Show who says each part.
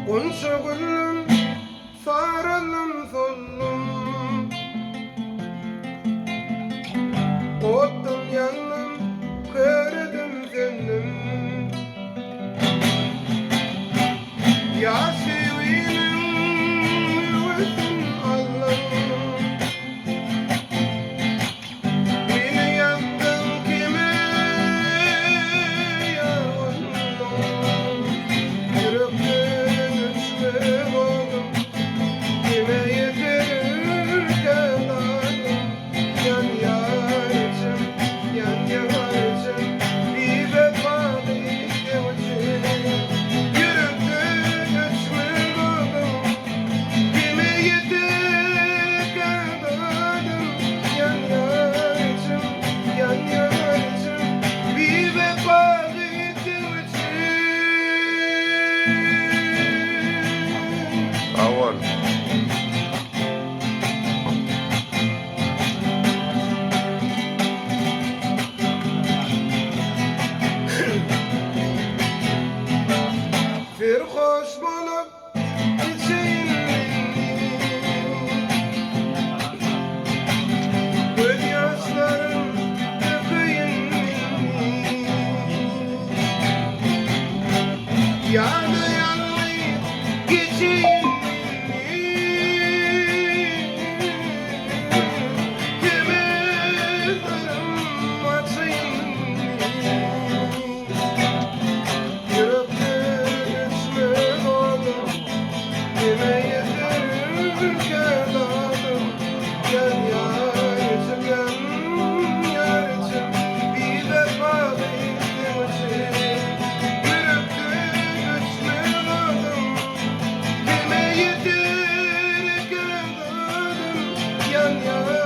Speaker 1: Gonca gülüm saralım sollum, ottum yandım kırdım gönlüm. Yaşı benim yüvüsün Allah'ım, beni yaktın kime yavrum. Yürekten üçlü oldum, kime yetirir kenarım. Yan yarıcım, yan yarıcım, bir vefalı yavrucum. Yürekten üçlü oldum, kime yetirir kenarım. Yan yarıcım, yan yarıcım, bir vefalı yavrucum.
Speaker 2: Awan.
Speaker 1: Bir hoş bulup içeyim göz yaşlarım dökeyim. Yanı yanı geçeyim, kime sarım açayım. Yürekten üçlü oldum, kime yetirir kenarım. Yan yarıcım, yan yarıcım, bir vefalı yavrucum. Yürekten üçlü oldum, kime yetirir kenarım. Yan yarıcım.